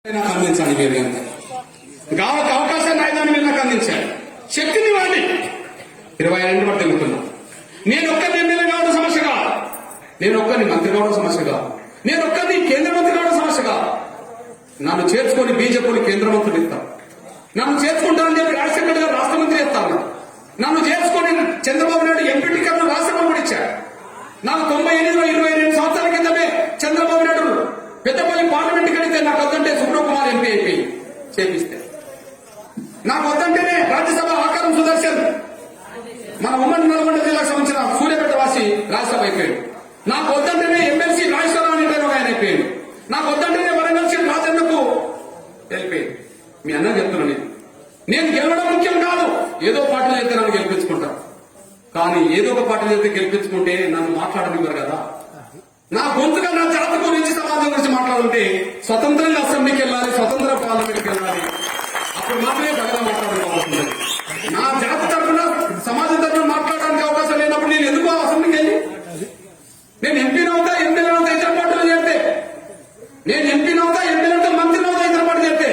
నాకు అందించాలి మీరు గావకు అవకాశాన్ని ఆయుధాన్ని మీరు నాకు అందించాలి. శక్తిని వాడి 22 బట్టి వెళ్తున్నా. నేను ఒక్కరిని ఎమ్మెల్యే కావడం సమస్య కాదు, నేను ఒక్కరిని మంత్రి కావడం సమస్య కాదు, నేను ఒక్కరిని కేంద్ర మంత్రి కావడం సమస్య కాదు. నన్ను చేర్చుకొని బీజేపీ కేంద్ర మంత్రులు ఇస్తాను, నన్ను చేర్చుకుంటానని చెప్పి రాజశేఖర్ గారు రాష్ట్ర మంత్రి ఇస్తాను, నన్ను చేర్చుకొని చంద్రబాబు నాయుడు ఎంపీ టికెట్ను రాష్ట్రంలో కూడా ఇచ్చాడు. నాకు 98లో 22 సంవత్సరాల కిందమే చంద్రబాబు నాయుడు పెద్దపల్లి పార్లమెంట్ కడితే నాకు వద్దంటే సుబ్రహ్మకుమార్ ఎంపీ అయిపోయి చేపిస్తే, నాకు వద్దంటేనే రాజ్యసభ ఆకారం సుదర్శన్ మన ఉమ్మడి నల్గొండ జిల్లాకు సంబంధించిన సూర్యాపేట వాసి రాజ్యసభ అయిపోయాడు. నాకు వద్దంటేనే ఎమ్మెల్సీ రాజేశ్వరరావు అనే ఆయన అయిపోయాడు. నాకు వద్దంటేనే వరంగల్ సీట్ రాజన్నకు వెళ్ళిపోయింది. మీ అన్న చెప్తున్నాను, నేను గెలవడం ముఖ్యం కాదు, ఏదో పార్టీలు అయితే నన్ను గెలిపించుకుంటారు. కానీ ఏదో ఒక పార్టీలు అయితే గెలిపించుకుంటే నన్ను మాట్లాడనివ్వరు కదా. నా గొంతుగా నా జాతి గురించి సమాజం గురించి మాట్లాడుతుంటే స్వతంత్రంగా అసెంబ్లీకి వెళ్ళాలి, స్వతంత్ర పార్లమెంట్కి వెళ్ళాలి, అప్పుడు మాత్రమే ప్రజలు మాట్లాడుకోవాల్సింది. నా జాతి తరఫున సమాజం తరఫున మాట్లాడడానికి అవకాశం లేనప్పుడు నేను ఎందుకు అసెంబ్లీకి వెళ్ళి నేను ఎంపీని అవుతా, ఎమ్మెల్యే అవుతా ఇతర పార్టీలు చేస్తే, నేను ఎంపీని అవుతా, ఎమ్మెల్యే అవుతా, మంత్రిని అవుతా ఇతర పార్టీ చేస్తే.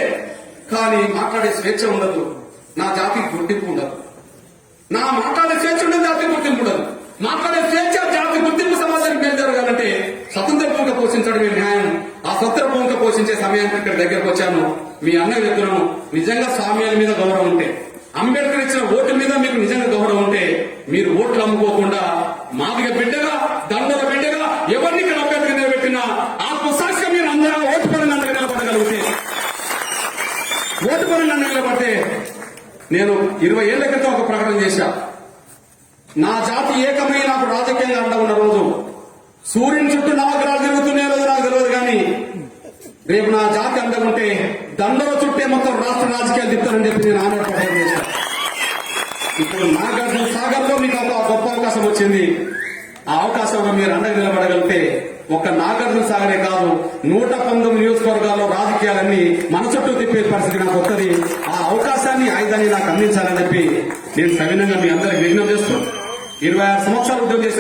కానీ మాట్లాడే స్వేచ్ఛ ఉండదు, నా జాతికి గుర్తింపు ఉండదు. నా మాట్లాడే స్వేచ్ఛ ఉండదు, జాతికి గుర్తింపు ఉండదు. మాట్లాడే స్వేచ్ఛ, జాతి గుర్తింపు సమాజానికి మేలు జరగాలంటే స్వతంత్ర భూమిక పోషించడమే న్యాయం. ఆ స్వతంత్ర భూమిక పోషించే సమయానికి ఇక్కడ దగ్గరకు వచ్చాను. మీ అన్న చెప్తున్నాను, నిజంగా స్వామ్యాల మీద గౌరవం ఉంటే, అంబేద్కర్ ఇచ్చిన ఓటు మీద మీకు నిజంగా గౌరవం ఉంటే, మీరు ఓట్లు అమ్ముకోకుండా మాదిగ బిడ్డగా, దండల బిడ్డగా ఎవరిని ఇక్కడ అభ్యర్థిగా నిలబెట్టినా ఆత్మసాక్షిగా మీరు అందరూ ఓటు పరంగా నిలబడగలిగితే, ఓటు పరంగా నిలబడితే, నేను 20 ఏళ్ల క్రితం ఒక ప్రకటన చేశా. నా జాతి ఏకమై నాకు రాజకీయంగా అండ ఉన్న రోజు, సూర్యుని చుట్టూ నవగ్రహాలు తిరుగుతున్న రోజు నాకు తెలియదు, కానీ రేపు నా జాతి అండగుంటే దండల చుట్టే మొత్తం రాష్ట్ర రాజకీయాలు తిప్పుతానని చెప్పి నేను ఆనాడు ప్రకటన చేశాను. ఇప్పుడు నాగార్జున సాగర్ లో మీకు ఒక గొప్ప అవకాశం వచ్చింది. ఆ అవకాశంలో మీరు అండగా నిలబడగలిగితే ఒక్క నాగార్జున సాగరే కాదు, 119 నియోజకవర్గాల్లో రాజకీయాలన్నీ మన చుట్టూ తిప్పే పరిస్థితి నాకు వస్తుంది. ఆ అవకాశాన్ని, ఆయుధాన్ని నాకు అందించాలని చెప్పి నేను సవినంగా మీ అందరికి విజ్ఞప్తి చేస్తూ 26 సంవత్సరాలు ఉద్యోగం చేసిన